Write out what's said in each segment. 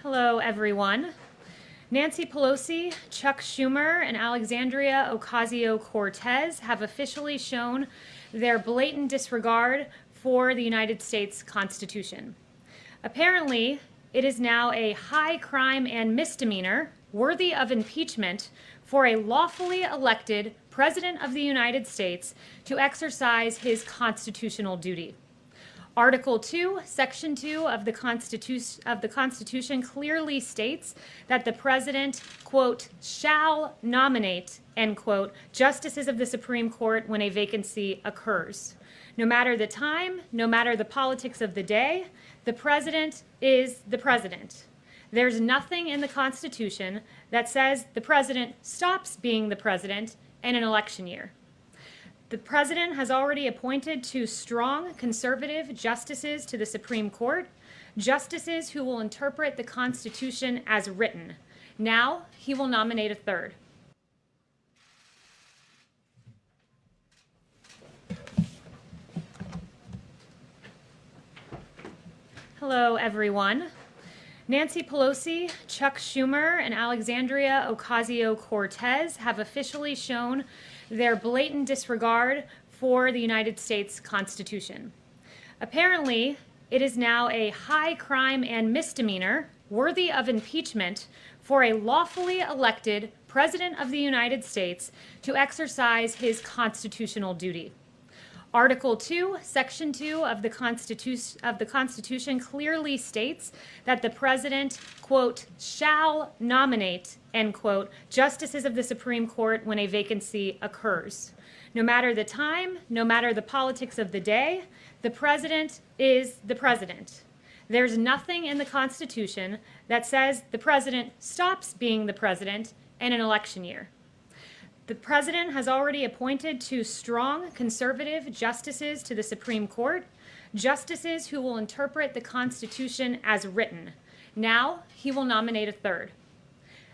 Hello, everyone. Nancy Pelosi, Chuck Schumer, and Alexandria Ocasio-Cortez have officially shown their blatant disregard for the United States Constitution. Apparently, it is now a high crime and misdemeanor worthy of impeachment for a lawfully elected President of the United States to exercise his constitutional duty. Article 2, Section 2 of the Constitution clearly states that the President, quote, shall nominate, end quote, justices of the Supreme Court when a vacancy occurs. No matter the time, no matter the politics of the day, the President is the President. There's nothing in the Constitution that says the President stops being the President in an election year. The President has already appointed two strong conservative justices to the Supreme Court, justices who will interpret the Constitution as written. Now, he will nominate a third. Hello, everyone. Nancy Pelosi, Chuck Schumer, and Alexandria Ocasio-Cortez have officially shown their blatant disregard for the United States Constitution. Apparently, it is now a high crime and misdemeanor worthy of impeachment for a lawfully elected President of the United States to exercise his constitutional duty. Article 2, Section 2 of the Constitution clearly states that the President, quote, shall nominate, end quote, justices of the Supreme Court when a vacancy occurs. No matter the time, no matter the politics of the day, the President is the President. There's nothing in the Constitution that says the President stops being the President in an election year. The President has already appointed two strong conservative justices to the Supreme Court, justices who will interpret the Constitution as written. Now, he will nominate a third.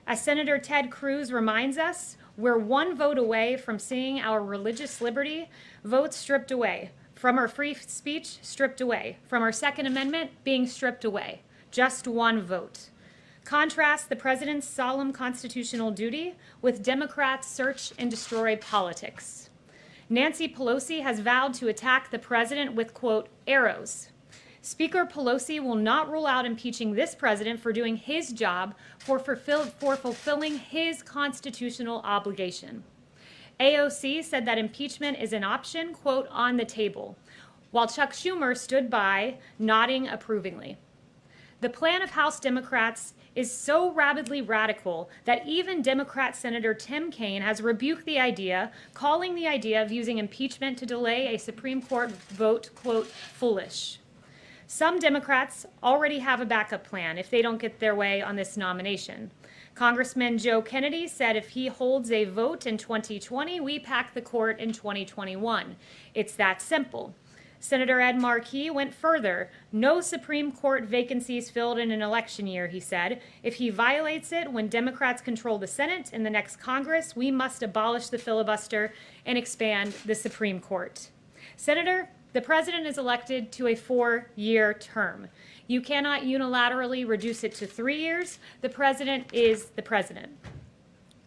As Senator Ted Cruz reminds us, we're one vote away from seeing our religious liberty votes stripped away, from our free speech stripped away, from our Second Amendment being stripped away. Just one vote. Contrast the President's solemn constitutional duty with Democrats' search and destroy politics. Nancy Pelosi has vowed to attack the President with, quote, arrows. Speaker Pelosi will not rule out impeaching this President for doing his job for fulfilling his constitutional obligation. AOC said that impeachment is an option, quote, on the table, while Chuck Schumer stood by, nodding approvingly. The plan of House Democrats is so rabidly radical that even Democrat Senator Tim Kaine has rebuked the idea, calling the idea of using impeachment to delay a Supreme Court vote, quote, foolish. Some Democrats already have a backup plan if they don't get their way on this nomination. Congressman Joe Kennedy said if he holds a vote in 2020, we pack the court in 2021. It's that simple. Senator Ed Markey went further. No Supreme Court vacancies filled in an election year, he said. If he violates it when Democrats control the Senate in the next Congress, we must abolish the filibuster and expand the Supreme Court. Senator, the President is elected to a 4-year term. You cannot unilaterally reduce it to 3 years. The President is the President.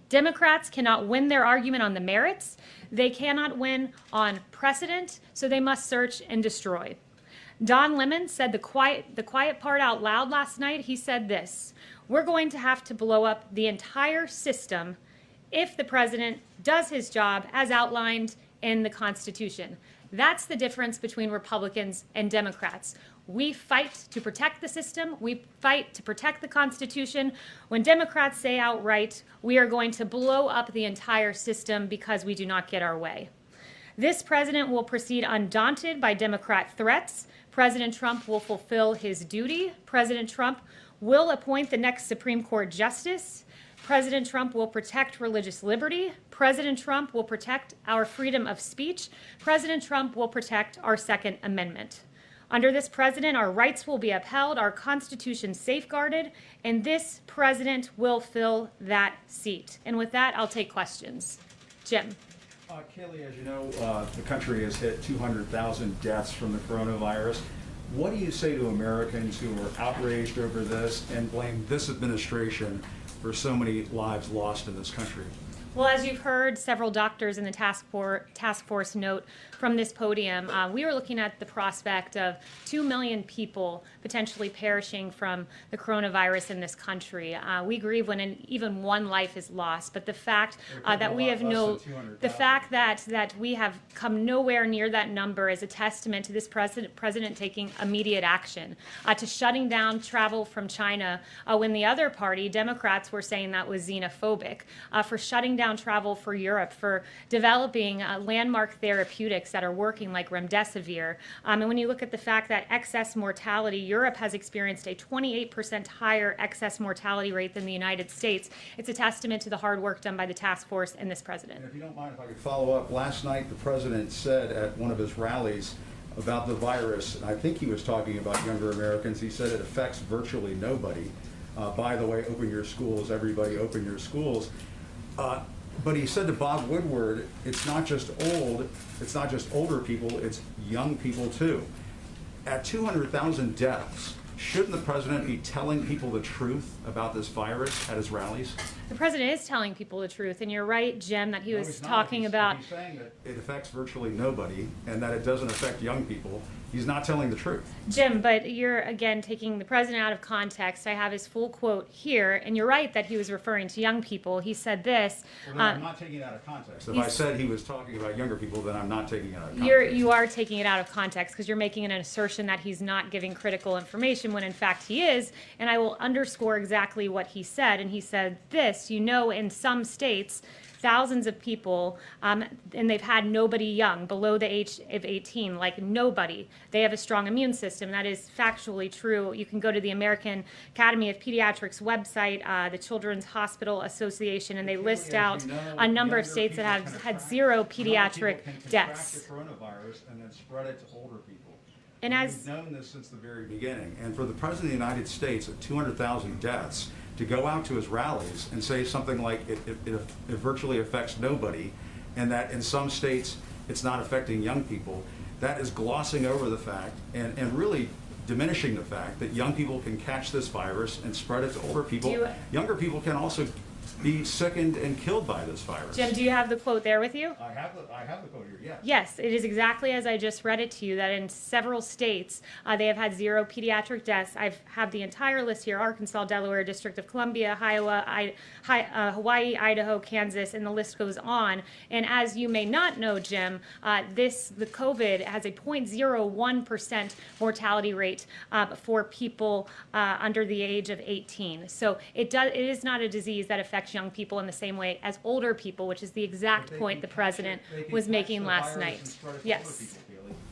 Democrats cannot win their argument on the merits. They cannot win on precedent, so they must search and destroy. Don Lemon said the quiet part out loud last night. He said this: we're going to have to blow up the entire system if the President does his job as outlined in the Constitution. That's the difference between Republicans and Democrats. We fight to protect the system. We fight to protect the Constitution. When Democrats say outright, we are going to blow up the entire system because we do not get our way. This President will proceed undaunted by Democrat threats. President Trump will fulfill his duty. President Trump will appoint the next Supreme Court justice. President Trump will protect religious liberty. President Trump will protect our freedom of speech. President Trump will protect our Second Amendment. Under this President, our rights will be upheld, our Constitution safeguarded, and this President will fill that seat. And with that, I'll take questions. Jim. Kayleigh, as you know, the country has hit 200,000 deaths from the coronavirus. What do you say to Americans who are outraged over this and blame this administration for so many lives lost in this country? Well, as you've heard several doctors in the task force note from this podium, we were looking at the prospect of 2 million people potentially perishing from the coronavirus in this country. We grieve when even one life is lost, but the fact that we have that we have come nowhere near that number is a testament to this president taking immediate action, to shutting down travel from China when the other party, Democrats, were saying that was xenophobic, for shutting down travel for Europe, for developing landmark therapeutics that are working like remdesivir. And when you look at the fact that excess mortality, Europe has experienced a 28% higher excess mortality rate than the United States. It's a testament to the hard work done by the task force and this president. And if you don't mind, if I could follow up, last night the president said at one of his rallies about the virus, and I think he was talking about younger Americans, he said it affects virtually nobody. By the way, open your schools, everybody open your schools. But he said to Bob Woodward, it's not just older people, it's young people too. At 200,000 deaths, shouldn't the president be telling people the truth about this virus at his rallies? The president is telling people the truth, and you're right, Jim, that he was he's talking about. He's saying that it affects virtually nobody and that it doesn't affect young people. He's not telling the truth. Jim, but you're again taking the president out of context. I have his full quote here, and you're right that he was referring to young people. He said this. Well, no, I'm not taking it out of context. If I said he was talking about younger people, then I'm not taking it out of context. You are taking it out of context because you're making an assertion that he's not giving critical information when in fact he is. And I will underscore exactly what he said. And he said this, in some states, thousands of people, and they've had nobody young, below the age of 18, like nobody. They have a strong immune system. That is factually true. You can go to the American Academy of Pediatrics website, the Children's Hospital Association, and they list out a number of states that have had zero pediatric deaths. The coronavirus and then spread it to older people. And we've known this since the very beginning. And for the President of the United States at 200,000 deaths, to go out to his rallies and say something like it virtually affects nobody, and that in some states it's not affecting young people, that is glossing over the fact and really diminishing the fact that young people can catch this virus and spread it to older people. Younger people can also be sickened and killed by this virus. Jim, do you have the quote there with you? I have the quote here, yes. Yes, it is exactly as I just read it to you, that in several states they have had zero pediatric deaths. I have the entire list here: Arkansas, Delaware, District of Columbia, Iowa, Hawaii, Idaho, Kansas, and the list goes on. And as you may not know, Jim, the COVID has a 0.01% mortality rate for people under the age of 18. So it is not a disease that affects young people in the same way as older people, which is the exact point the president was making last night. Yes.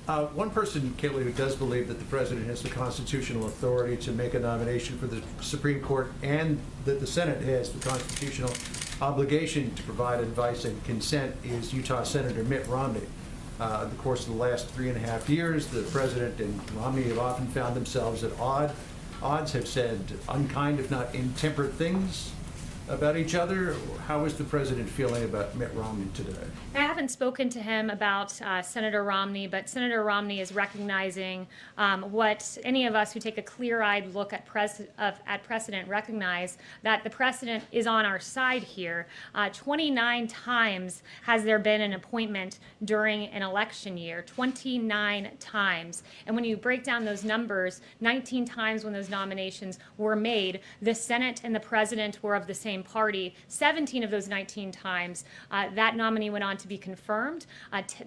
One person, Kayleigh, who does believe that the president has the constitutional authority to make a nomination for the Supreme Court and that the Senate has the constitutional obligation to provide advice and consent is Utah Senator Mitt Romney. In the course of the last 3.5 years, the president and Romney have often found themselves at odds, have said unkind, if not intemperate things about each other. How is the president feeling about Mitt Romney today? I haven't spoken to him about Senator Romney, but Senator Romney is recognizing what any of us who take a clear-eyed look at precedent recognize, that the precedent is on our side here. 29 times has there been an appointment during an election year, 29 times. And when you break down those numbers, 19 times when those nominations were made, the Senate and the president were of the same party. 17 of those 19 times, that nominee went on to be confirmed.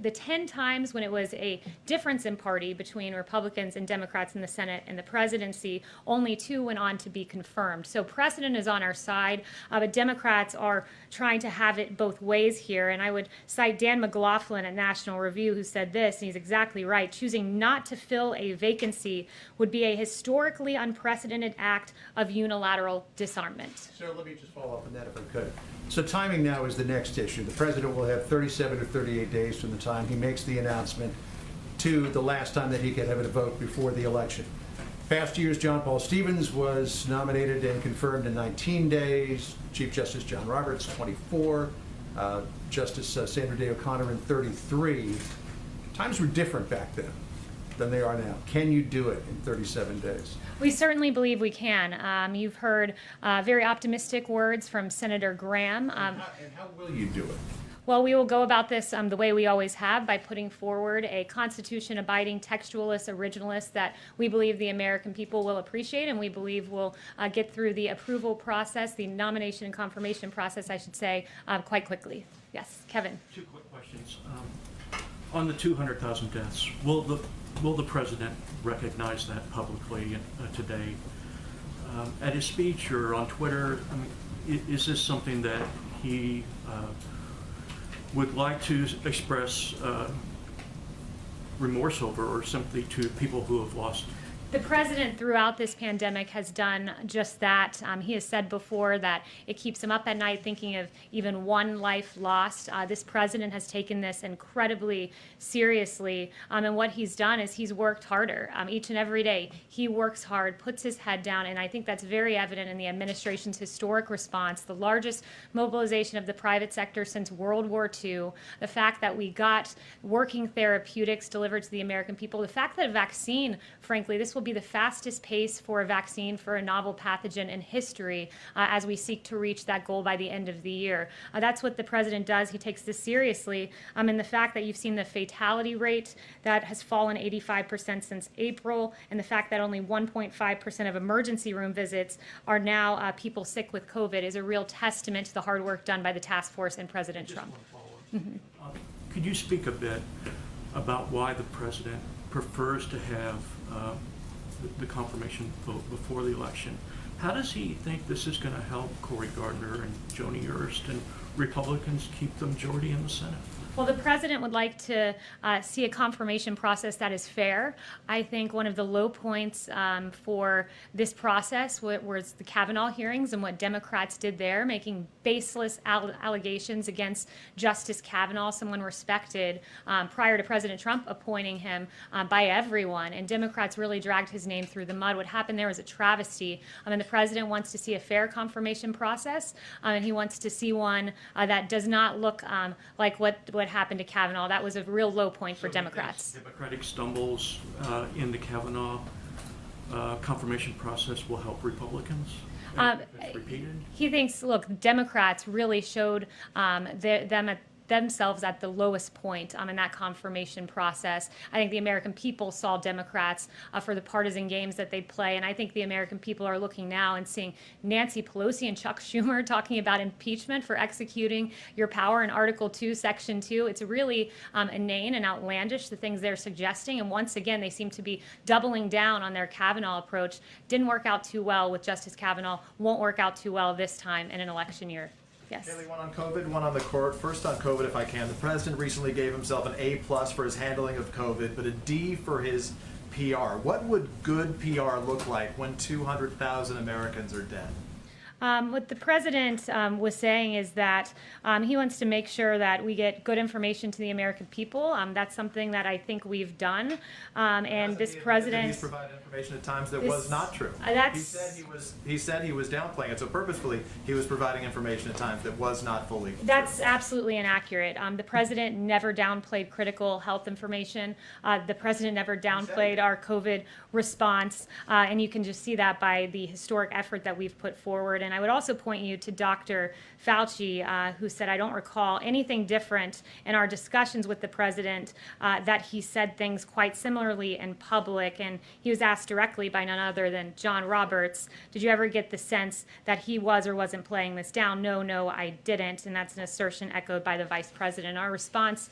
The 10 times when it was a difference in party between Republicans and Democrats in the Senate and the presidency, only 2 went on to be confirmed. So precedent is on our side, but Democrats are trying to have it both ways here. And I would cite Dan McLaughlin at National Review, who said this, and he's exactly right: choosing not to fill a vacancy would be a historically unprecedented act of unilateral disarmament. So let me just follow up on that if I could. So timing now is the next issue. The president will have 37 to 38 days from the time he makes the announcement to the last time that he could have a vote before the election. Past years, John Paul Stevens was nominated and confirmed in 19 days, Chief Justice John Roberts 24, Justice Sandra Day O'Connor in 33. Times were different back then. than they are now. Can you do it in 37 days? We certainly believe we can. You've heard very optimistic words from Senator Graham. And how will you do it? Well, we will go about this the way we always have, by putting forward a Constitution-abiding textualist, originalist that we believe the American people will appreciate, and we believe will get through the approval process, the nomination and confirmation process, I should say, quite quickly. Yes, Kevin. Two quick questions. On the 200,000 deaths, will the president recognize that publicly today? At his speech or on Twitter, is this something that he would like to express remorse over, or simply to people who have lost? The president throughout this pandemic has done just that. He has said before that it keeps him up at night thinking of even one life lost. This president has taken this incredibly seriously, and what he's done is he's worked harder each and every day. He works hard, puts his head down, and I think that's very evident in the administration's historic response, the largest mobilization of the private sector since World War II, the fact that we got working therapeutics delivered to the American people, the fact that a vaccine, frankly, this will be the fastest pace for a vaccine for a novel pathogen in history as we seek to reach that goal by the end of the year. That's what the president does. He takes this seriously. And the fact that you've seen the fatality rate that has fallen 85% since April, and the fact that only 1.5% of emergency room visits are now people sick with COVID is a real testament to the hard work done by the task force and President Trump. Could you speak a bit about why the president prefers to have the confirmation vote before the election? How does he think this is going to help Cory Gardner and Joni Ernst and Republicans keep the majority in the Senate? Well, the president would like to see a confirmation process that is fair. I think one of the low points for this process was the Kavanaugh hearings and what Democrats did there, making baseless allegations against Justice Kavanaugh, someone respected prior to President Trump appointing him by everyone. And Democrats really dragged his name through the mud. What happened there was a travesty. And the president wants to see a fair confirmation process, and he wants to see one that does not look like what happened to Kavanaugh. That was a real low point for Democrats. Democratic stumbles in the Kavanaugh confirmation process will help Republicans? If it's repeated? He thinks, look, Democrats really showed themselves at the lowest point in that confirmation process. I think the American people saw Democrats for the partisan games that they play, and I think the American people are looking now and seeing Nancy Pelosi and Chuck Schumer talking about impeachment for executing your power in Article 2, Section 2. It's really inane and outlandish, the things they're suggesting, and once again, they seem to be doubling down on their Kavanaugh approach. Didn't work out too well with Justice Kavanaugh, won't work out too well this time in an election year. Yes. Kayleigh, one on COVID, one on the court. First on COVID, if I can. The president recently gave himself an A+ for his handling of COVID, but a D for his PR. What would good PR look like when 200,000 Americans are dead? What the president was saying is that he wants to make sure that we get good information to the American people. That's something that I think we've done. And this president... He's provided information at times that was not true. He said he was downplaying it. So purposefully, he was providing information at times that was not fully true. That's absolutely inaccurate. The president never downplayed critical health information. The president never downplayed our COVID response. And you can just see that by the historic effort that we've put forward. And I would also point you to Dr. Fauci, who said, I don't recall anything different in our discussions with the president, that he said things quite similarly in public. And he was asked directly by none other than John Roberts, did you ever get the sense that he was or wasn't playing this down? No, I didn't. And that's an assertion echoed by the vice president. Our response,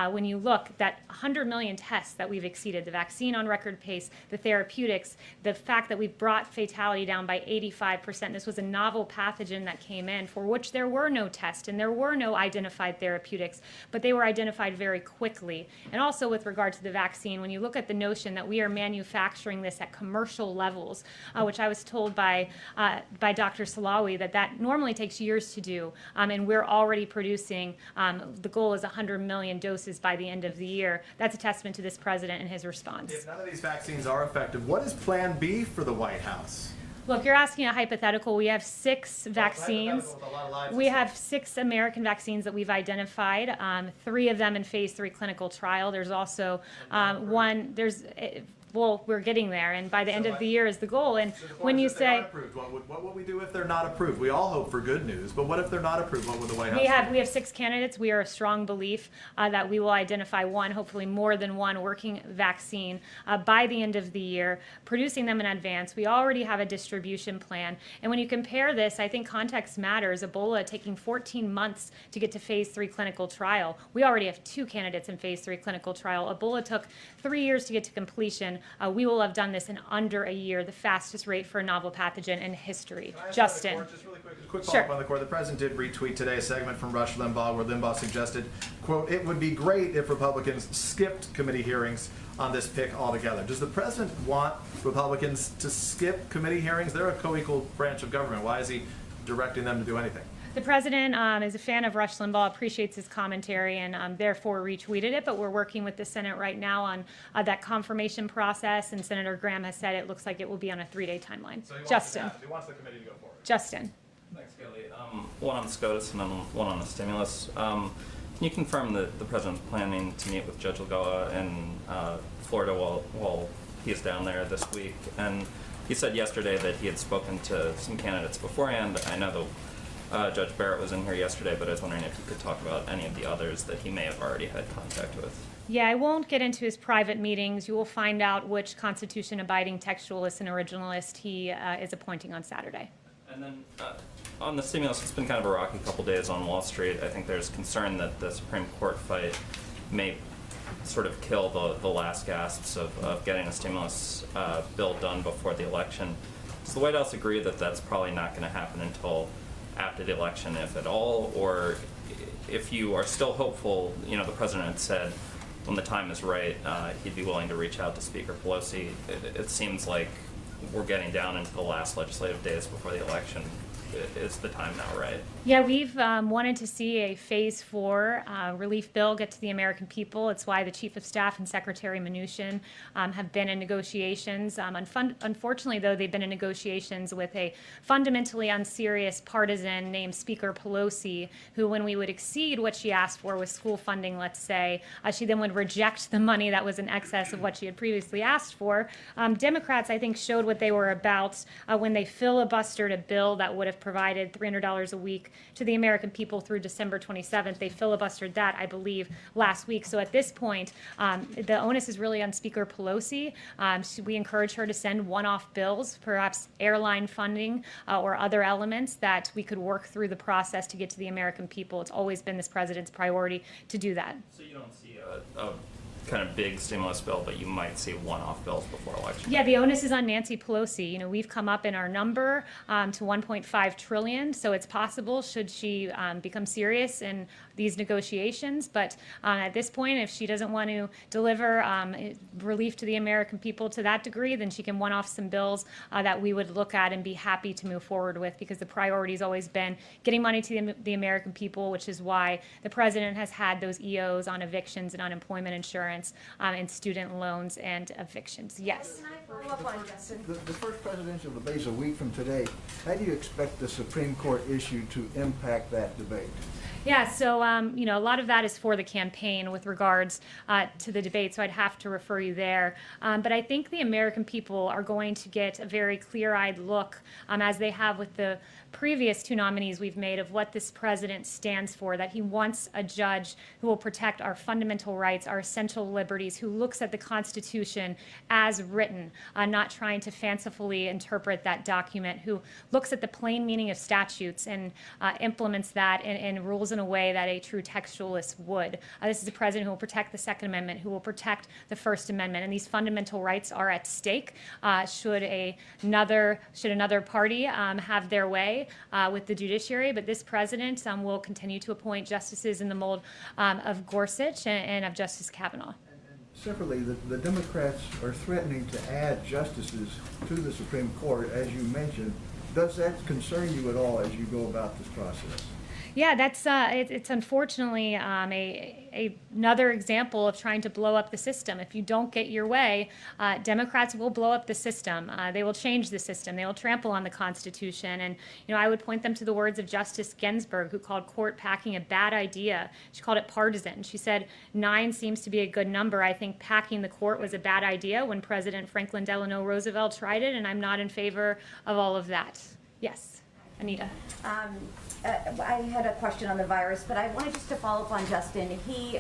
when you look, that 100 million tests that we've exceeded, the vaccine on record pace, the therapeutics, the fact that we've brought fatality down by 85%. This was a novel pathogen that came in for which there were no tests and there were no identified therapeutics, but they were identified very quickly. And also with regard to the vaccine, when you look at the notion that we are manufacturing this at commercial levels, which I was told by Dr. Salawi that normally takes years to do, and we're already producing, the goal is 100 million doses by the end of the year. That's a testament to this president and his response. If none of these vaccines are effective, what is Plan B for the White House? Look, you're asking a hypothetical. We have 6 vaccines. With a lot of lives We at have 6 American vaccines that we've identified, 3 of them in phase 3 clinical trial. There's also one, well, we're getting there, and by the end of the year is the goal. And stake. when you If they're say, not approved, what would we do if they're not approved? We all hope for good news, but what if they're not approved? What would the White House do? we have 6 candidates. We are a strong belief that we will identify one, hopefully more than one, working vaccine by the end of the year, producing them in advance. We already have a distribution plan. And when you compare this, I think context matters. Ebola taking 14 months to get to phase 3 clinical trial. We already have 2 candidates in phase 3 clinical trial. Ebola took 3 years to get to completion. We will have done this in under a year, the fastest rate for a novel pathogen in history. Can I ask Justin. about the court, just really quick, a quick Sure. follow-up on the court. The president did retweet today a segment from Rush Limbaugh where Limbaugh suggested, quote, "It would be great if Republicans skipped committee hearings on this pick altogether." Does the president want Republicans to skip committee hearings? They're a co-equal branch of government. Why is he directing them to do anything? The president is a fan of Rush Limbaugh, appreciates his commentary, and therefore retweeted it. But we're working with the Senate right now on that confirmation process, and Senator Graham has said it looks like it will be on a 3-day timeline. So he wants Justin. he wants the committee to go forward. Justin. Thanks, Kayleigh. One on SCOTUS and then one on the stimulus. Can you confirm that the president's planning to meet with Judge Lagoa in Florida while he's down there this week? And he said yesterday that he had spoken to some candidates beforehand. I know the Judge Barrett was in here yesterday, but I was wondering if you could talk about any of the others that he may have already had contact with. Yeah, I won't get into his private meetings. You will find out which Constitution-abiding textualist and originalist he is appointing on Saturday. And then on the stimulus, it's been kind of a rocky couple days on Wall Street. I think there's concern that the Supreme Court fight may sort of kill the last gasps of getting a stimulus bill done before the election. Does the White House agree that that's probably not going to happen until after the election, if at all? Or if you are still hopeful, you know, the president had said when the time is right, he'd be willing to reach out to Speaker Pelosi. It seems like we're getting down into the last legislative days before the election. Is the time now right? Yeah, we've wanted to see a phase 4 relief bill get to the American people. It's why the Chief of Staff and Secretary Mnuchin have been in negotiations. Unfortunately, though, they've been in negotiations with a fundamentally unserious partisan named Speaker Pelosi, who, when we would exceed what she asked for with school funding, let's say, she then would reject the money that was in excess of what she had previously asked for. Democrats, I think, showed what they were about when they filibustered a bill that would have provided $300 a week to the American people through December 27th. They filibustered that, I believe, last week. So at this point, the onus is really on Speaker Pelosi. We encourage her to send one-off bills, perhaps airline funding or other elements that we could work through the process to get to the American people. It's always been this president's priority to do that. So you don't see a kind of big stimulus bill, but you might see one-off bills before election. Yeah, the onus is on Nancy Pelosi. You know, we've come up in our number to 1.5 trillion, so it's possible should she become serious in these negotiations. But at this point, if she doesn't want to deliver relief to the American people to that degree, then she can one off some bills that we would look at and be happy to move forward with, because the priority has always been getting money to the American people, which is why the president has had those EOs on evictions and unemployment insurance and student loans and evictions. Yes. Can I follow up on Justin? The first presidential debate is a week from today. How do you expect the Supreme Court issue to impact that debate? Yeah, so you know, a lot of that is for the campaign with regards to the debate, so I'd have to refer you there. But I think the American people are going to get a very clear-eyed look, as they have with the previous 2 nominees we've made, of what this president stands for, that he wants a judge who will protect our fundamental rights, our essential liberties, who looks at the Constitution as written, not trying to fancifully interpret that document, who looks at the plain meaning of statutes and implements that and rules in a way that a true textualist would. This is a president who will protect the Second Amendment, who will protect the First Amendment, and these fundamental rights are at stake should another party have their way with the judiciary. But this president will continue to appoint justices in the mold of Gorsuch and of Justice Kavanaugh. Separately, the Democrats are threatening to add justices to the Supreme Court, as you mentioned. Does that concern you at all as you go about this process? Yeah, that's it's unfortunately another example of trying to blow up the system. If you don't get your way, Democrats will blow up the system. They will change the system. They will trample on the Constitution. And I would point them to the words of Justice Ginsburg, who called court packing a bad idea. She called it partisan. She said 9 seems to be a good number. I think packing the court was a bad idea when President Franklin Delano Roosevelt tried it, and I'm not in favor of all of that. Yes, Anita. I had a question on the virus, but I wanted just to follow up on Justin. He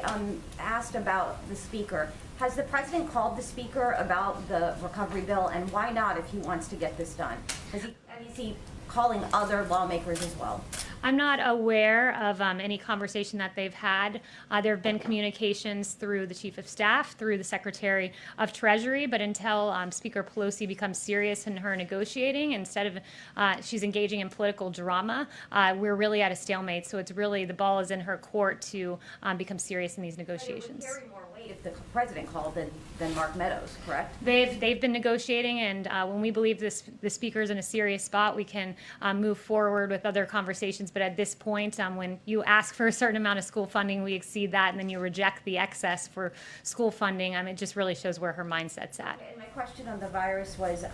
asked about the speaker. Has the president called the speaker about the recovery bill, and why not if he wants to get this done? Is he calling other lawmakers as well? I'm not aware of any conversation that they've had. There have been communications through the Chief of Staff, through the Secretary of Treasury, but until Speaker Pelosi becomes serious in her negotiating, instead of she's engaging in political drama, we're really at a stalemate. So it's really, the ball is in her court to become serious in these negotiations. It would carry more weight if the president called than Mark Meadows, correct? They've been negotiating, and when we believe the speaker is in a serious spot, we can move forward with other conversations. But at this point, when you ask for a certain amount of school funding, we exceed that, and then you reject the excess for school funding. It just really shows where her mindset's at. And my question on the virus was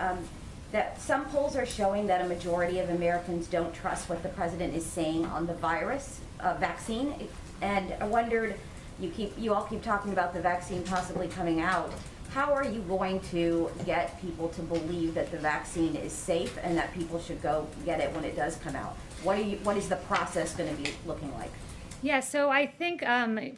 that some polls are showing that a majority of Americans don't trust what the president is saying on the virus vaccine, and I wondered, you all keep talking about the vaccine possibly coming out. How are you going to get people to believe that the vaccine is safe and that people should go get it when it does come out? What is the process going to be looking like? Yeah, so I think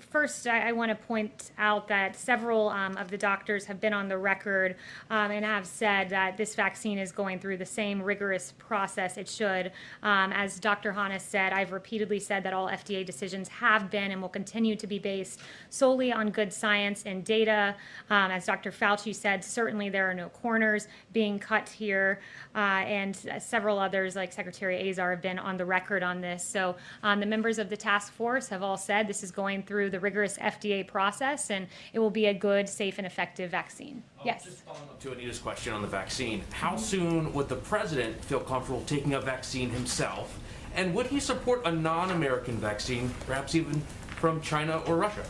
first I want to point out that several of the doctors have been on the record and have said that this vaccine is going through the same rigorous process it should. As Dr. Hannes said, I've repeatedly said that all FDA decisions have been and will continue to be based solely on good science and data. As Dr. Fauci said, certainly there are no corners being cut here, and several others like Secretary Azar have been on the record on this. So the members of the task force have all said this is going through the rigorous FDA process, and it will be a good, safe, and effective vaccine. Yes. Just following up to Anita's question on the vaccine, how soon would the president feel comfortable taking a vaccine himself, and would he support a non-American vaccine, perhaps even from China or Russia?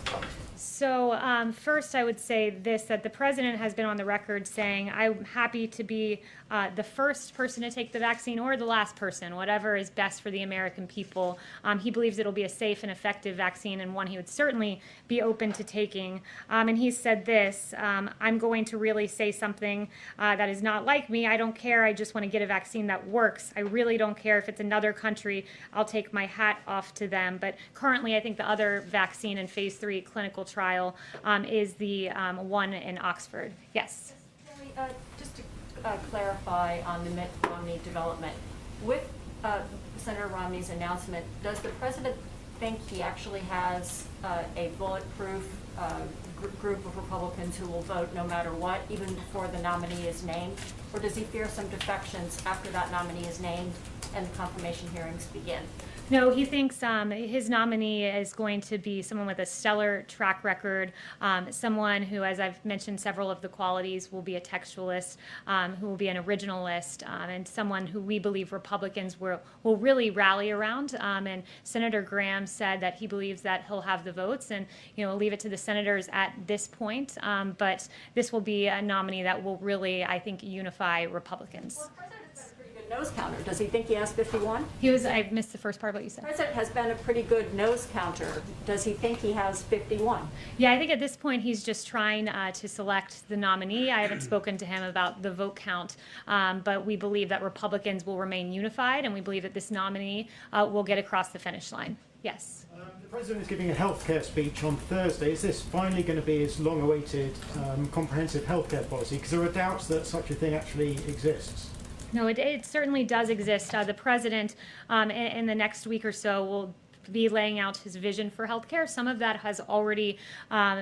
So first I would say this, that the president has been on the record saying, I'm happy to be the first person to take the vaccine or the last person, whatever is best for the American people. He believes it'll be a safe and effective vaccine, and one he would certainly be open to taking. And he said this, I'm going to really say something that is not like me. I don't care. I just want to get a vaccine that works. I really don't care if it's another country. I'll take my hat off to them. But currently, I think the other vaccine in phase 3 clinical trial is the one in Oxford. Yes. Just to clarify on the Mitt Romney development, with Senator Romney's announcement, does the president think he actually has a bulletproof group of Republicans who will vote no matter what, even before the nominee is named? Or does he fear some defections after that nominee is named and the confirmation hearings begin? No, he thinks his nominee is going to be someone with a stellar track record, someone who, as I've mentioned, several of the qualities, will be a textualist, who will be an originalist, and someone who we believe Republicans will really rally around. And Senator Graham said that he believes that he'll have the votes, and leave it to the senators at this point. But this will be a nominee that will really, I think, unify Republicans. Well, the president's been a pretty good nose counter. Does he think he has 51? I missed the first part of what you said. The president has been a pretty good nose counter. Does he think he has 51? Yeah, I think at this point he's just trying to select the nominee. I haven't spoken to him about the vote count, but we believe that Republicans will remain unified, and we believe that this nominee will get across the finish line. Yes. The president is giving a healthcare speech on Thursday. Is this finally going to be his long-awaited comprehensive healthcare policy? Because there are doubts that such a thing actually exists. No, it certainly does exist. The president, in the next week or so, will be laying out his vision for healthcare. Some of that has already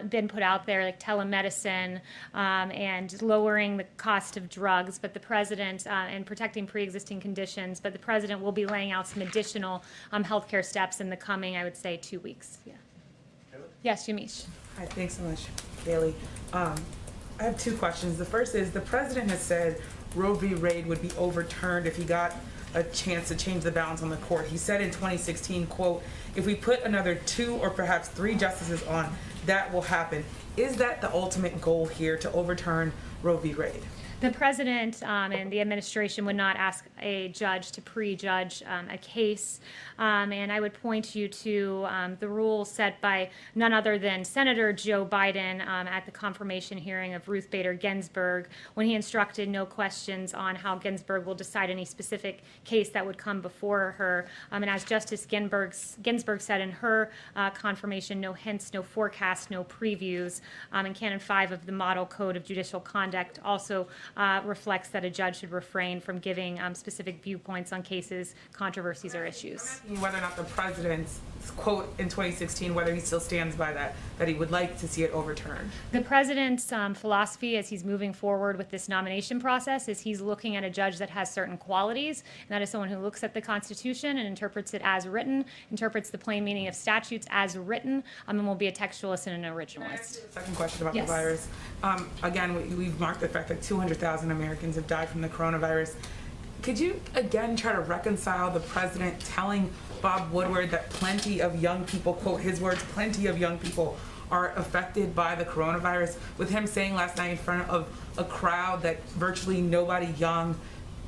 been put out there, like telemedicine and lowering the cost of drugs. But the president and protecting pre-existing conditions. But the president will be laying out some additional healthcare steps in the coming, I would say, 2 weeks. Yeah. Yes, Yamiche. Hi, thanks so much, Kayleigh. I have 2 questions. The first is, the president has said Roe v. Wade would be overturned if he got a chance to change the balance on the court. He said in 2016, quote, "If we put another 2 or perhaps 3 justices on, that will happen." Is that the ultimate goal here, to overturn Roe v. Wade? The president and the administration would not ask a judge to prejudge a case. And I would point you to the rule set by none other than Senator Joe Biden at the confirmation hearing of Ruth Bader Ginsburg, when he instructed no questions on how Ginsburg will decide any specific case that would come before her. And as Justice Ginsburg said in her confirmation, no hints, no forecasts, no previews. And Canon 5 of the Model Code of Judicial Conduct also reflects that a judge should refrain from giving specific viewpoints on cases, controversies, or issues. Whether or not the president's quote in 2016, whether he still stands by that he would like to see it overturned. The president's philosophy as he's moving forward with this nomination process is he's looking at a judge that has certain qualities, and that is someone who looks at the Constitution and interprets it as written, interprets the plain meaning of statutes as written, and will be a textualist and an originalist. Second question about Yes. the virus. Again, we've marked the fact that 200,000 Americans have died from the coronavirus. Could you again try to reconcile the president telling Bob Woodward that plenty of young people, quote his words, plenty of young people are affected by the coronavirus, with him saying last night in front of a crowd that virtually nobody young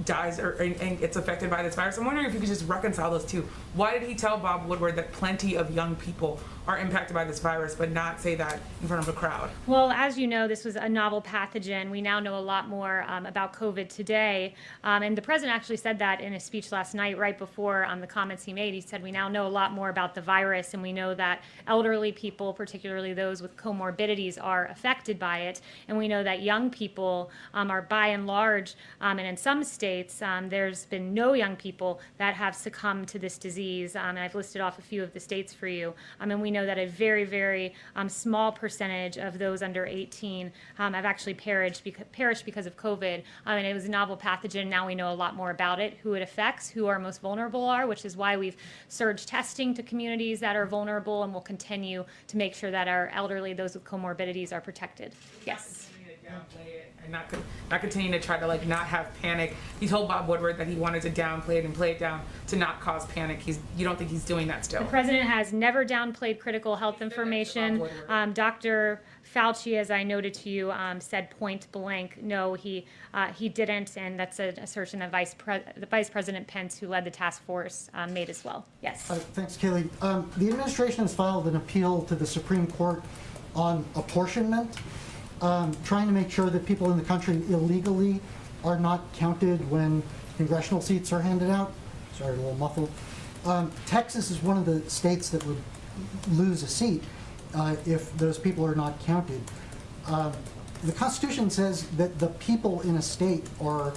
dies and gets affected by this virus? I'm wondering if you could just reconcile those two. Why did he tell Bob Woodward that plenty of young people are impacted by this virus, but not say that in front of a crowd? Well, as you know, this was a novel pathogen. We now know a lot more about COVID today. And the president actually said that in his speech last night, right before the comments he made. He said, we now know a lot more about the virus, and we know that elderly people, particularly those with comorbidities, are affected by it. And we know that young people are by and large, and in some states, there's been no young people that have succumbed to this disease. And I've listed off a few of the states for you. And we know that a very, very small percentage of those under 18 have actually perished because of COVID. And it was a novel pathogen. Now we know a lot more about it, who it affects, who our most vulnerable are, which is why we've surged testing to communities that are vulnerable, and will continue to make sure that our elderly, those with comorbidities, are protected. Yes. And not continuing to try to not have panic. He told Bob Woodward that he wanted to downplay it and play it down to not cause panic. You don't think he's doing that still? The president has never downplayed critical health information. Dr. Fauci, as I noted to you, said point blank, no, he didn't, and that's an assertion that Vice President Pence, who led the task force, made as well. Yes. Thanks, Kayleigh. The administration has filed an appeal to the Supreme Court on apportionment, trying to make sure that people in the country illegally are not counted when congressional seats are handed out. Sorry, a little muffled. Texas is one of the states that would lose a seat if those people are not counted. The Constitution says that the people in a state are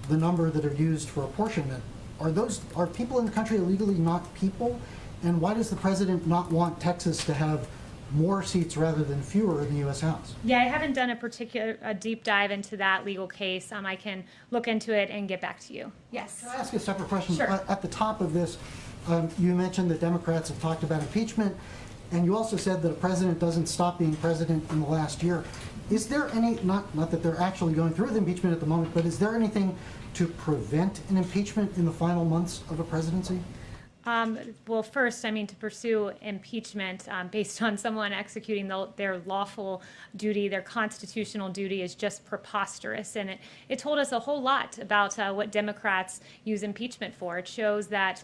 the number that are used for apportionment. Are people in the country illegally not people? And why does the president not want Texas to have more seats rather than fewer in the U.S. House? Yeah, I haven't done a deep dive into that legal case. I can look into it and get back to you. Yes. Can I ask a separate question? Sure. At the top of this, you mentioned that Democrats have talked about impeachment, and you also said that a president doesn't stop being president in the last year. Is there any, not that they're actually going through the impeachment at the moment, but is there anything to prevent an impeachment in the final months of a presidency? Well, first, to pursue impeachment based on someone executing their lawful duty, their constitutional duty, is just preposterous. And it told us a whole lot about what Democrats use impeachment for. It shows that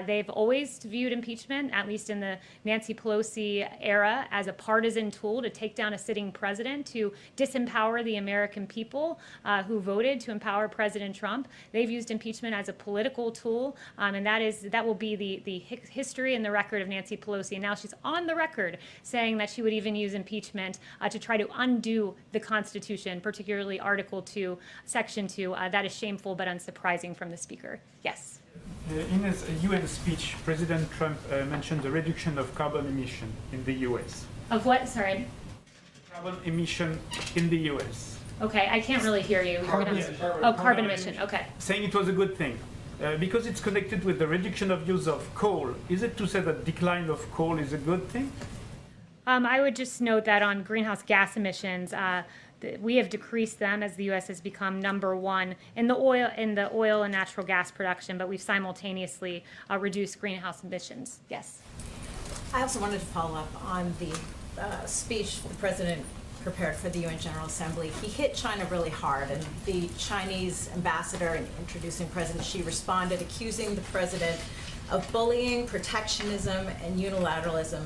they've always viewed impeachment, at least in the Nancy Pelosi era, as a partisan tool to take down a sitting president, to disempower the American people who voted to empower President Trump. They've used impeachment as a political tool, and that will be the history and the record of Nancy Pelosi. And now she's on the record saying that she would even use impeachment to try to undo the Constitution, particularly Article 2, Section 2. That is shameful but unsurprising from the Speaker. Yes. In his UN speech, President Trump mentioned the reduction of carbon emission in the U.S. Of what? Sorry. Carbon emission in the U.S. Okay, I can't really hear you. Carbon emission. Okay. Saying it was a good thing. Because it's connected with the reduction of use of coal, is it to say that decline of coal is a good thing? I would just note that on greenhouse gas emissions, we have decreased them as the U.S. has become number one in the oil and natural gas production, but we've simultaneously reduced greenhouse emissions. Yes. I also wanted to follow up on the speech the president prepared for the UN General Assembly. He hit China really hard, and the Chinese ambassador, in introducing President Xi, responded accusing the president of bullying, protectionism, and unilateralism.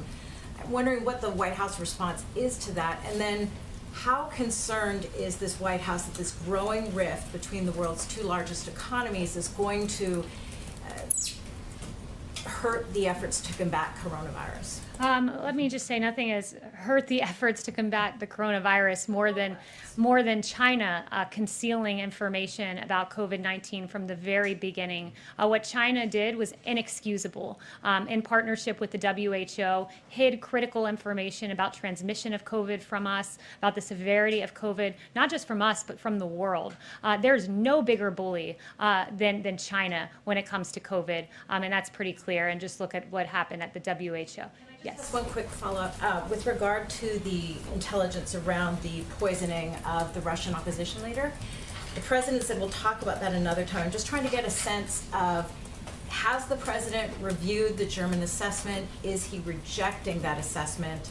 I'm wondering what the White House response is to that, and then how concerned is this White House that this growing rift between the world's two largest economies is going to hurt the efforts to combat coronavirus? Let me just say, nothing has hurt the efforts to combat the coronavirus more than China concealing information about COVID-19 from the very beginning. What China did was inexcusable. In partnership with the WHO, hid critical information about transmission of COVID from us, about the severity of COVID, not just from us, but from the world. There's no bigger bully than China when it comes to COVID, and that's pretty clear. And just look at what happened at the WHO. Yes. One quick follow-up. With regard to the intelligence around the poisoning of the Russian opposition leader, the president said we'll talk about that another time. I'm just trying to get a sense of, has the president reviewed the German assessment? Is he rejecting that assessment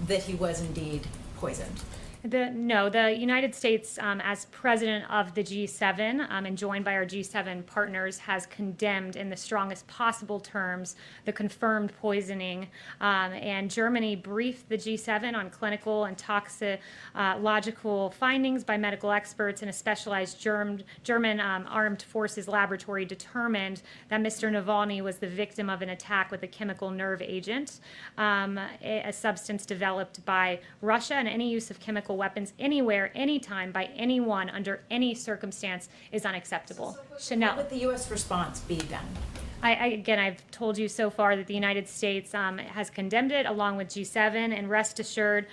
that he was indeed poisoned? No, the United States, as president of the G7 and joined by our G7 partners, has condemned in the strongest possible terms the confirmed poisoning. And Germany briefed the G7 on clinical and toxicological findings by medical experts, and a specialized German armed forces laboratory determined that Mr. Navalny was the victim of an attack with a chemical nerve agent, a substance developed by Russia, and any use of chemical weapons anywhere, anytime, by anyone, under any circumstance is unacceptable. Chanel. What would the U.S. response be then? Again, I've told you so far that the United States has condemned it along with G7, and rest assured,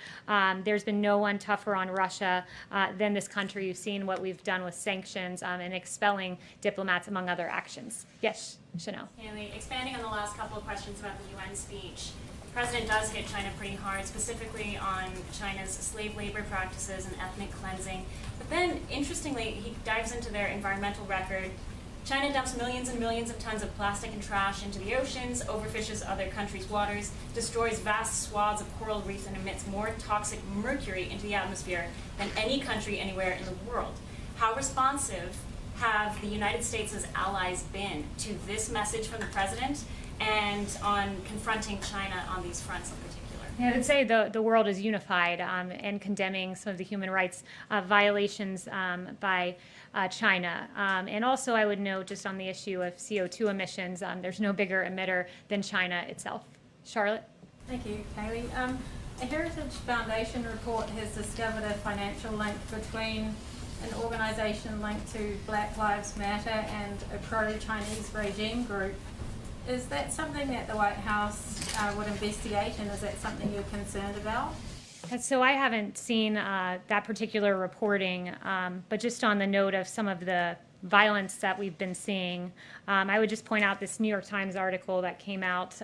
there's been no one tougher on Russia than this country. You've seen what we've done with sanctions and expelling diplomats, among other actions. Yes, Chanel. Kayleigh, expanding on the last couple of questions about the UN speech, the president does hit China pretty hard, specifically on China's slave labor practices and ethnic cleansing. But then, interestingly, he dives into their environmental record. China dumps millions and millions of tons of plastic and trash into the oceans, overfishes other countries' waters, destroys vast swaths of coral reefs, and emits more toxic mercury into the atmosphere than any country anywhere in the world. How responsive have the United States' allies been to this message from the president and on confronting China on these fronts in particular? Yeah, I would say the world is unified in condemning some of the human rights violations by China. And also I would note, just on the issue of CO2 emissions, there's no bigger emitter than China itself. Charlotte? Thank you, Kayleigh. A Heritage Foundation report has discovered a financial link between an organization linked to Black Lives Matter and a pro-Chinese regime group. Is that something that the White House would investigate, and is that something you're concerned about? So I haven't seen that particular reporting, but just on the note of some of the violence that we've been seeing, I would just point out this New York Times article that came out.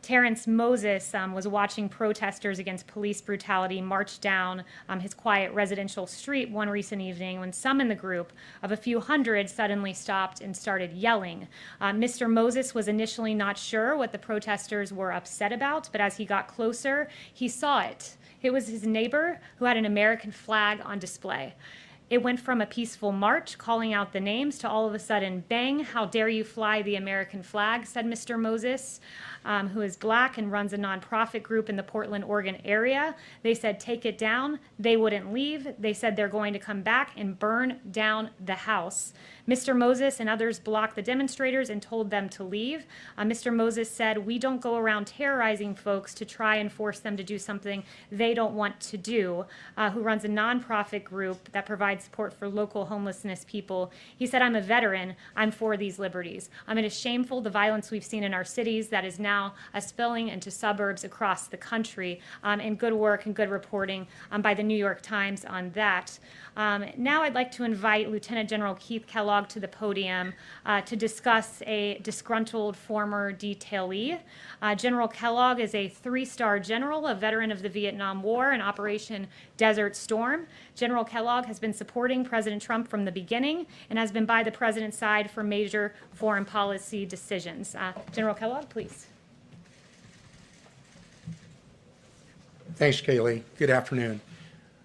Terrence Moses was watching protesters against police brutality march down his quiet residential street one recent evening when some in the group of a few hundred suddenly stopped and started yelling. Mr. Moses was initially not sure what the protesters were upset about, but as he got closer, he saw it. It was his neighbor who had an American flag on display. It went from a peaceful march calling out the names to all of a sudden, bang, how dare you fly the American flag, said Mr. Moses, who is black and runs a nonprofit group in the Portland, Oregon area. They said, take it down. They wouldn't leave. They said they're going to come back and burn down the house. Mr. Moses and others blocked the demonstrators and told them to leave. Mr. Moses said, we don't go around terrorizing folks to try and force them to do something they don't want to do, who runs a nonprofit group that provides provide support for local homelessness people. He said, I'm a veteran. I'm for these liberties. It is shameful the violence we've seen in our cities that is now spilling into suburbs across the country, and good work and good reporting by the New York Times on that. Now I'd like to invite Lieutenant General Keith Kellogg to the podium to discuss a disgruntled former detailee. General Kellogg is a 3-star general, a veteran of the Vietnam War and Operation Desert Storm. General Kellogg has been supporting President Trump from the beginning and has been by the president's side for major foreign policy decisions. General Kellogg, please. Thanks, Kayleigh. Good afternoon.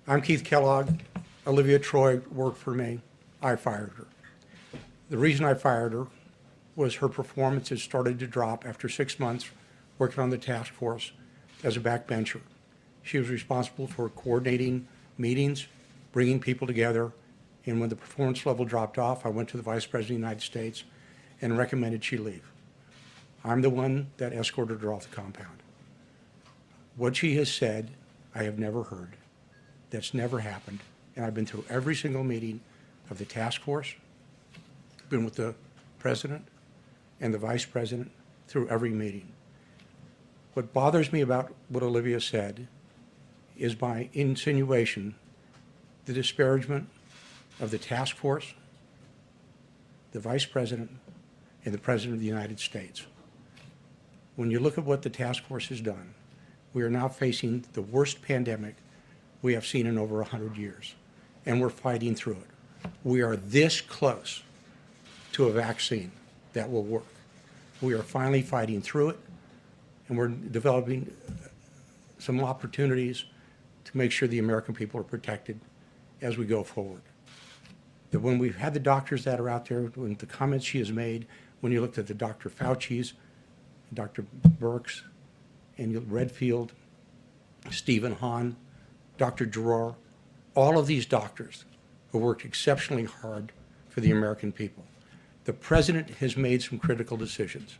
I'm Keith Kellogg. Olivia Troy worked for me. I fired her. The reason I fired her was her performance had started to drop after 6 months working on the task force as a backbencher. She was responsible for coordinating meetings, bringing people together, and when the performance level dropped off, I went to the Vice President of the United States and recommended she leave. I'm the one that escorted her off the compound. What she has said, I have never heard. That's never happened. And I've been through every single meeting of the task force, been with the president and the vice president through every meeting. What bothers me about what Olivia said is my insinuation, the disparagement of the task force, the vice president, and the president of the United States. When you look at what the task force has done, we are now facing the worst pandemic we have seen in over 100 years, and we're fighting through it. We are this close to a vaccine that will work. We are finally fighting through it, and we're developing some opportunities to make sure the American people are protected as we go forward. That when we've had the doctors that are out there, when the comments she has made, when you looked at the Dr. Fauci's, Dr. Birx, and Redfield, Stephen Hahn, Dr. Giroir, all of these doctors have worked exceptionally hard for the American people. The president has made some critical decisions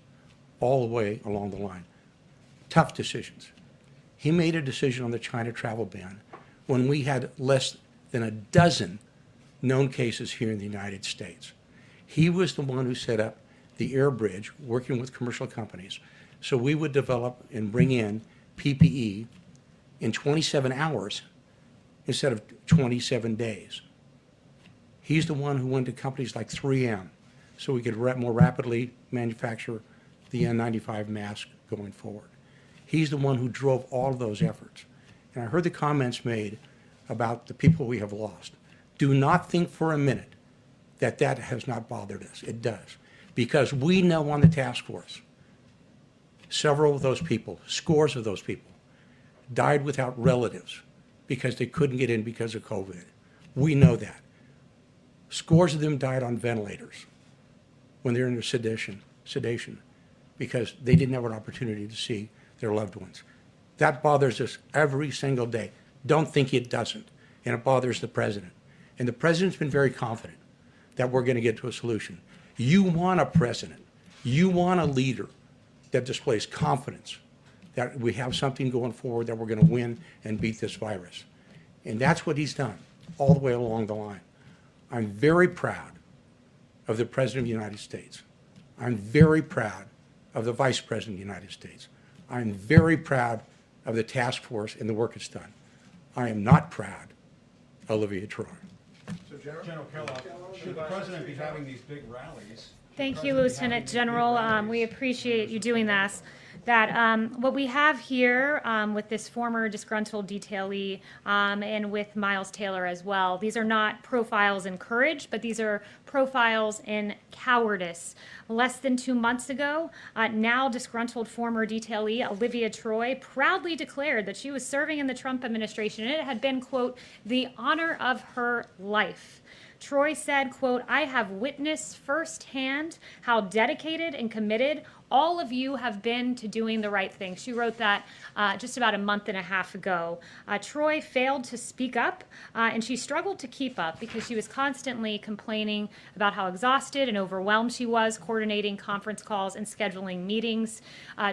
all the way along the line, tough decisions. He made a decision on the China travel ban when we had less than a dozen known cases here in the United States. He was the one who set up the air bridge, working with commercial companies, so we would develop and bring in PPE in 27 hours instead of 27 days. He's the one who went to companies like 3M so we could more rapidly manufacture the N95 mask going forward. He's the one who drove all of those efforts. And I heard the comments made about the people we have lost. Do not think for a minute that that has not bothered us. It does. Because we know on the task force, several of those people, scores of those people, died without relatives because they couldn't get in because of COVID. We know that. Scores of them died on ventilators when they're under sedation because they didn't have an opportunity to see their loved ones. That bothers us every single day. Don't think it doesn't. And it bothers the president. And the president's been very confident that we're going to get to a solution. You want a president. You want a leader that displays confidence that we have something going forward, that we're going to win and beat this virus. And that's what he's done all the way along the line. I'm very proud of the President of the United States. I'm very proud of the Vice President of the United States. I'm very proud of the task force and the work it's done. I am not proud of Olivia Troy. So General Kellogg, should the president be having these big rallies? Thank you, Lieutenant General. We appreciate you doing this. What we have here with this former disgruntled detailee and with Miles Taylor as well, these are not profiles in courage, but these are profiles in cowardice. Less than 2 months ago, now disgruntled former detailee Olivia Troy proudly declared that she was serving in the Trump administration and it had been, quote, the honor of her life. Troy said, quote, I have witnessed firsthand how dedicated and committed all of you have been to doing the right thing. She wrote that just about a month and a half ago. Troy failed to speak up, and she struggled to keep up because she was constantly complaining about how exhausted and overwhelmed she was coordinating conference calls and scheduling meetings.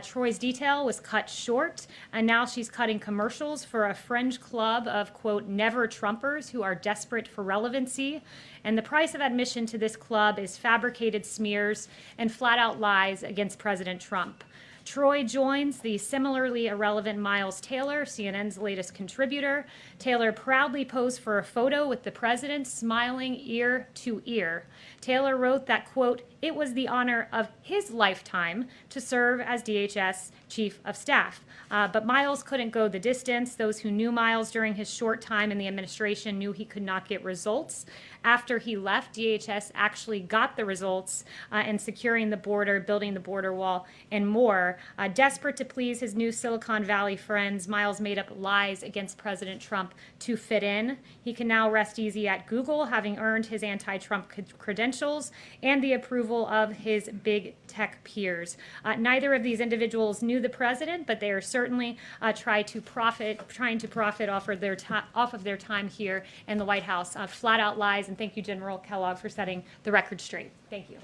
Troy's detail was cut short, and now she's cutting commercials for a fringe club of, quote, never Trumpers who are desperate for relevancy. And the price of admission to this club is fabricated smears and flat-out lies against President Trump. Troy joins the similarly irrelevant Miles Taylor, CNN's latest contributor. Taylor proudly posed for a photo with the president, smiling ear to ear. Taylor wrote that, quote, it was the honor of his lifetime to serve as DHS chief of staff. But Miles couldn't go the distance. Those who knew Miles during his short time in the administration knew he could not get results. After he left, DHS actually got the results in securing the border, building the border wall, and more. Desperate to please his new Silicon Valley friends, Miles made up lies against President Trump to fit in. He can now rest easy at Google, having earned his anti-Trump credentials and the approval of his big tech peers. Neither of these individuals knew the president, but they are certainly trying to profit off of their time here in the White House. Flat out lies, and thank you, General Kellogg, for setting the record straight. Thank you.